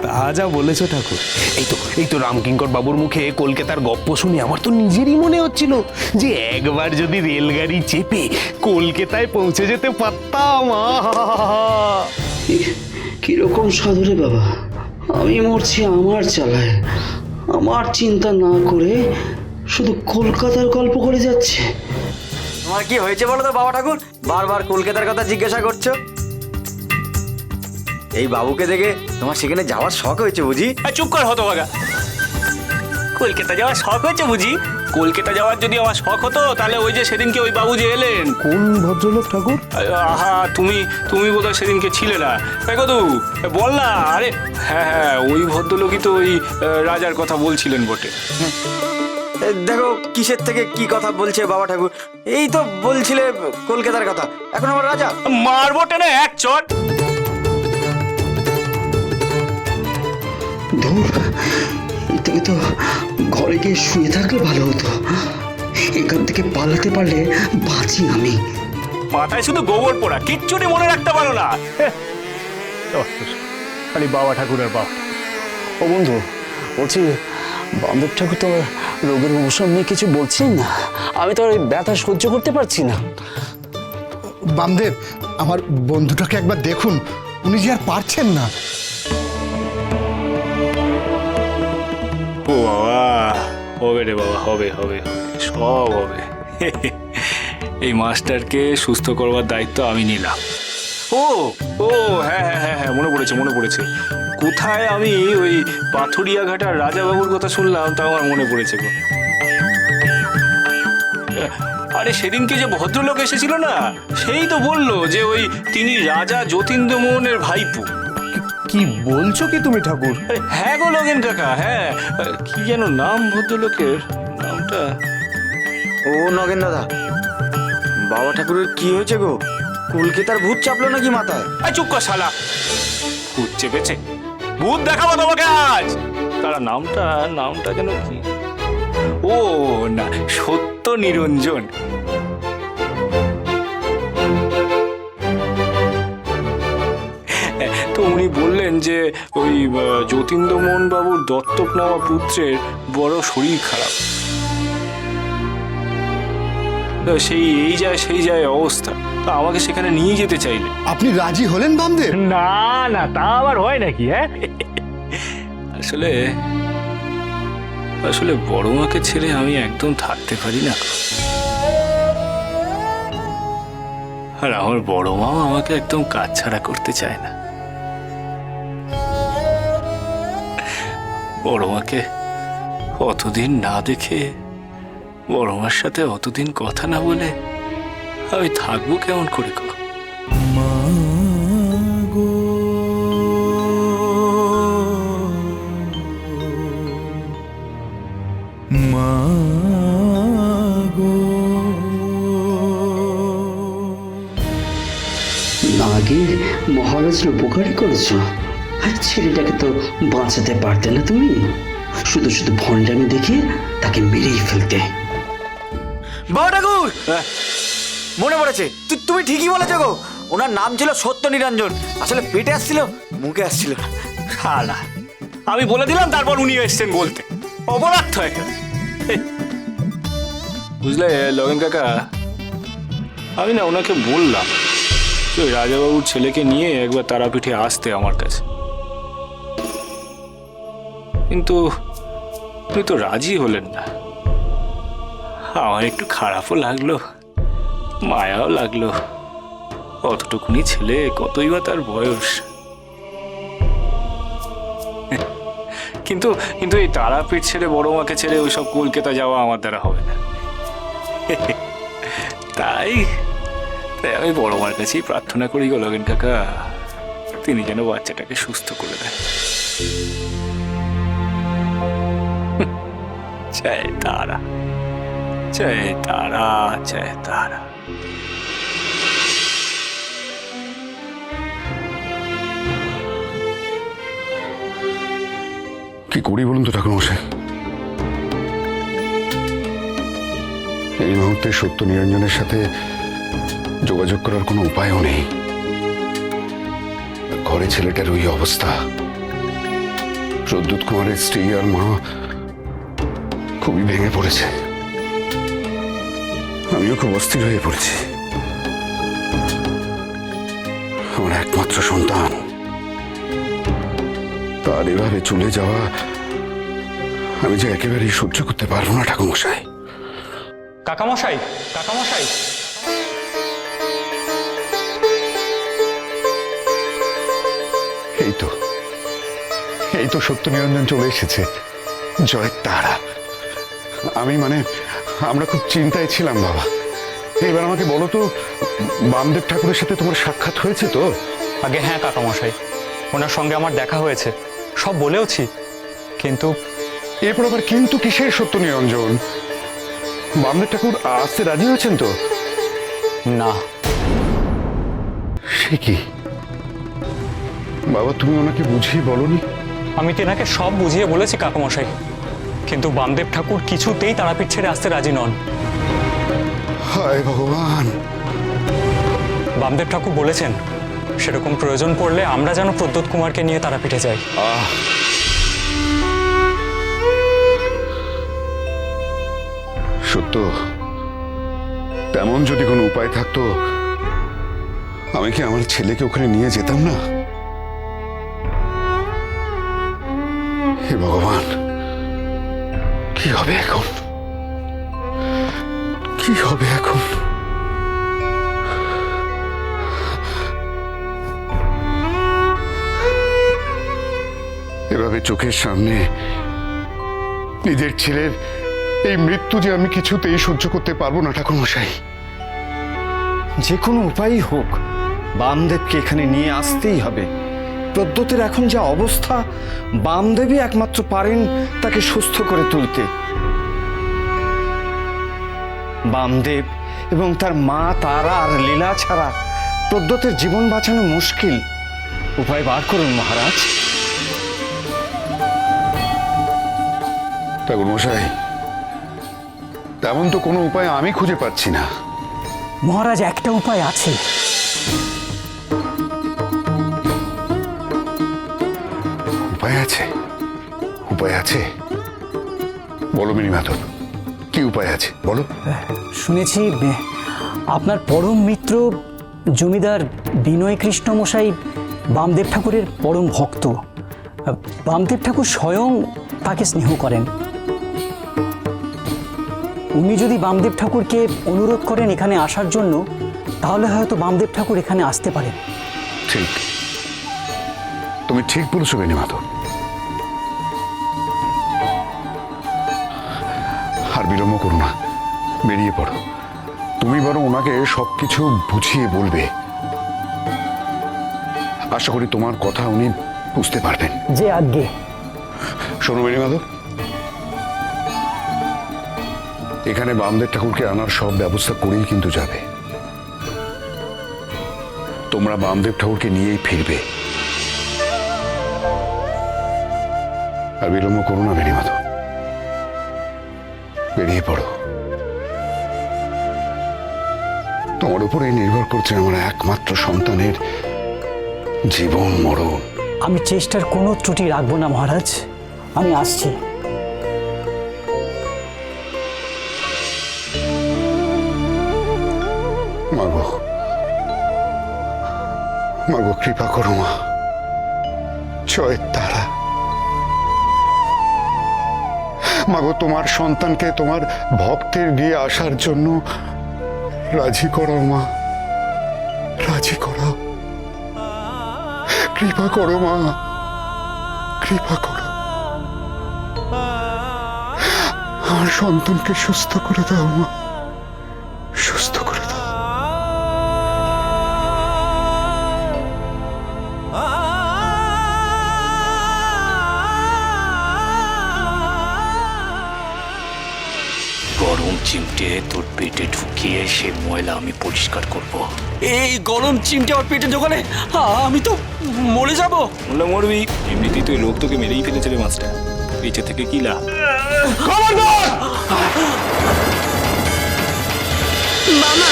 তা যা বলেছো ঠাকুর। এই তো রামকিঙ্কর বাবুর মুখে কলকাতার গপ্প শুনে আমার তো নিজেরই মনে হচ্ছিল যে একবার যদি রেলগাড়ি চেপে কলকাতায় পৌঁছে যেতে পারতাম। কিরকম সাধুরে বাবা, আমি মরছি আমার চালায়, আমার চিন্তা না করে শুধু কলকাতার গল্প করে যাচ্ছে। তোমার কি হয়েছে বলো তো বাবা ঠাকুর, বারবার কলকাতার কথা জিজ্ঞাসা করছো? এই বাবুকে দেখে তোমার সেখানে যাওয়ার শখ হয়েছে বুঝি? চুপ কর হতভাগা। কলকাতা যাওয়ার শখ হয়েছে বুঝি? কলকাতা যাওয়ার যদি আমার শখ হতো তাহলে ওই যে সেদিনকে ওই বাবু যে এলেন। কোন ভদ্রলোক ঠাকুর? আহা, তুমি বোধহয় সেদিনকে ছিলে না। কদু বল না। আরে হ্যাঁ, ওই ভদ্রলোকই তো ওই রাজার কথা বলছিলেন বটে। দেখো কিসের থেকে কি কথা বলছে বাবা ঠাকুর, এই তো বলছিলে কলকাতার কথা, এখন আবার রাজা। মারবো টেনে এক চট। ধুর, এর থেকে তো ঘরে গিয়ে শুয়ে থাকলে ভালো হতো। এখান থেকে পালাতে পারলে বাঁচি আমি। মাথায় শুধু গোবর পোড়া, কিচ্ছুটি মনে রাখতে পারো না। খালি বাবা ঠাকুর আর বাবা। ও বন্ধু, বলছি বামদেব ঠাকুর তো রোগের উপশম নিয়ে কিছু বলছেন না। আমি তো আর এই ব্যথা সহ্য করতে পারছি না। বামদেব, আমার বন্ধুটাকে একবার দেখুন, উনি যে আর পারছেন না। ও বাবা, হবে রে বাবা, হবে হবে সব হবে। এই মাস্টারকে সুস্থ করবার দায়িত্ব আমি নিলাম। ও ও হ্যাঁ হ্যাঁ হ্যাঁ হ্যাঁ, মনে পড়েছে। কোথায় আমি ওই পাথুরিয়া ঘাটার রাজাবাবুর কথা শুনলাম তা আমার মনে পড়েছে গো। আরে সেদিনকে যে ভদ্রলোক এসেছিল না, সেই তো বললো যে ওই তিনি রাজা যতীন্দ্রমোহনের ভাইপো। কি বলছো কি তুমি ঠাকুর? হ্যাঁ গো লগেন কাকা, হ্যাঁ। কি যেন নাম ভদ্রলোকের, নামটা? ও নগেন দাদা, বাবা ঠাকুরের কি হয়েছে গো? কলকাতার ভূত চাপলো নাকি মাথায়? চুপ কর শালা। ভূত চেপেছে? ভূত দেখাবো তোমাকে আজ। তারা নামটা যেন কি? ও না, সত্য নিরঞ্জন। তো উনি বললেন যে ওই যতীন্দ্রমোহন বাবুর দত্তক নেওয়া পুত্রের বড় শরীর খারাপ, সেই যায় অবস্থা। তা আমাকে সেখানে নিয়ে যেতে চাইলে। আপনি রাজি হলেন বামদেব? না, তা আবার হয় নাকি? হ্যাঁ, আসলে বড় মাকে ছেড়ে আমি একদম থাকতে পারি না। আর আমার বড় মাও আমাকে একদম কাছছাড়া করতে চায় না। বড় মাকে অতদিন না দেখে, বড় মার সাথে অতদিন কথা না বলে আমি থাকবো কেমন করে গো? না গিয়ে মহারাজের উপকারই করেছো। আর ছেলেটাকে তো বাঁচাতে পারতে না তুমি, শুধু শুধু ভণ্ডামি দেখিয়ে তাকে মেরেই ফেলতে। বাবা ঠাকুর, মনে পড়েছে, তুমি ঠিকই বলেছো গো। ওনার নাম ছিল সত্য নিরঞ্জন। আসলে পেটে আসছিল, মুখে আসছিল না। শালা, আমি বলে দিলাম, তারপর উনি এসছেন বলতে। অপরাধ হয়। বুঝলে লগেন কাকা, আমি না ওনাকে বললাম যে ওই রাজাবাবুর ছেলেকে নিয়ে একবার তারাপীঠে আসতে আমার কাছে, কিন্তু উনি তো রাজি হলেন না। আমার একটু খারাপও লাগলো, মায়াও লাগলো। অতটুকুনি ছেলে, কতই বা তার বয়স। কিন্তু এই তারাপীঠ ছেড়ে, বড় মাকে ছেড়ে ওইসব কলকাতা যাওয়া আমার দ্বারা হবে না। তাই আমি বড় মার কাছেই প্রার্থনা করি গো লগেন কাকা, তিনি যেন বাচ্চাটাকে সুস্থ করে দেন। জয় তারা, জয় তারা, জয় তারা। কি করি বলুন তো ঠাকুরমশাই? এই মুহূর্তে সত্য নিরঞ্জনের সাথে যোগাযোগ করার কোনো উপায়ও নেই। ঘরে ছেলেটার ওই অবস্থা, প্রদ্যুৎ কুমারের স্ত্রী আর মা খুবই ভেঙে পড়েছে। আমিও খুব অস্থির হয়ে পড়েছি। আমার একমাত্র সন্তান, তার এভাবে চলে যাওয়া আমি যে একেবারেই সহ্য করতে পারবো না ঠাকুরমশাই। কাকামশাই, কাকামশাই, এই তো সত্য নিরঞ্জন চলে এসেছে। জয় তারা। আমরা খুব চিন্তায় ছিলাম বাবা। এবার আমাকে বলো তো, বামদেব ঠাকুরের সাথে তোমার সাক্ষাৎ হয়েছে তো? আগে হ্যাঁ কাকামশাই, ওনার সঙ্গে আমার দেখা হয়েছে, সব বলেওছি, কিন্তু এরপর আবার কিন্তু কিসের সত্য নিরঞ্জন? বামদেব ঠাকুর আসতে রাজি হয়েছেন তো? না। সে কি বাবা, তুমি ওনাকে বুঝিয়ে বলনি? আমি তেনাকে সব বুঝিয়ে বলেছি কাকামশাই, কিন্তু বামদেব ঠাকুর কিছুতেই তারাপীঠ ছেড়ে আসতে রাজি নন। হায় ভগবান! বামদেব ঠাকুর বলেছেন সেরকম প্রয়োজন পড়লে আমরা যেন প্রদ্যোৎ কুমারকে নিয়ে তারাপীঠে যাই। সত্য, তেমন যদি কোনো উপায় থাকতো, আমি কি আমার ছেলেকে ওখানে নিয়ে যেতাম না? হে ভগবান, কি হবে এখন? কি হবে এখন? এভাবে চোখের সামনে নিজের ছেলের এই মৃত্যু যে আমি কিছুতেই সহ্য করতে পারবো না ঠাকুরমশাই। যে কোনো উপায়ই হোক, বামদেবকে এখানে নিয়ে আসতেই হবে। প্রদ্যোতের এখন যা অবস্থা, বামদেবই একমাত্র পারেন তাকে সুস্থ করে তুলতে। বামদেব এবং তার মা তারা আর লীলা ছাড়া প্রদ্যোতের জীবন বাঁচানো মুশকিল। উপায় বার করুন মহারাজ। ঠাকুরমশাই, তেমন তো কোনো উপায় আমি খুঁজে পাচ্ছি না। মহারাজ, একটা উপায় আছে। উপায় আছে? উপায় আছে? বলো মিনি মাধব, কি উপায় আছে বলো। শুনেছি আপনার পরম মিত্র জমিদার বিনয় কৃষ্ণ মশাই বামদেব ঠাকুরের পরম ভক্ত। বামদেব ঠাকুর স্বয়ং তাকে স্নেহ করেন। উনি যদি বামদেব ঠাকুরকে অনুরোধ করেন এখানে আসার জন্য, তাহলে হয়তো বামদেব ঠাকুর এখানে আসতে পারেন। ঠিক, তুমি ঠিক বলেছো মিনি মাধব। আর বিলম্ব করো না, বেরিয়ে পড়ো। তুমি বরং ওনাকে সবকিছু বুঝিয়ে বলবে। আশা করি তোমার কথা উনি বুঝতে পারবেন। যে আজ্ঞে। শোনো মিনি মাধব, এখানে বামদেব ঠাকুরকে আনার সব ব্যবস্থা করেই কিন্তু যাবে। তোমরা বামদেব ঠাকুরকে নিয়েই ফিরবে। আর বিলম্ব করো না বেরি মাধব, বেরিয়ে পড়ো। তোমার উপরেই নির্ভর করছে আমার একমাত্র সন্তানের জীবন মরণ। আমি চেষ্টার কোনো ত্রুটি রাখবো না মহারাজ। আমি আসছি। মাগো, মাগো কৃপা করো মা। জয় তারা। মাগো, তোমার সন্তানকে তোমার ভক্তের দিয়ে আসার জন্য রাজি করো মা, রাজি করো। কৃপা করো মা, কৃপা করো। আমার সন্তানকে সুস্থ করে দাও মা, সুস্থ করে দাও। গরম চিমটে তোর পেটে ঢুকিয়ে সে ময়লা আমি পরিষ্কার করব। এই গরম চিমটে আমার পেটে ঢোকালে আমি তো মরে যাব। বললে মরবি, এমনিতেই তুই লোক তোকে মেরেই ফেলেছে রে মাছটা। বেঁচে থেকে কি লাভ? মামা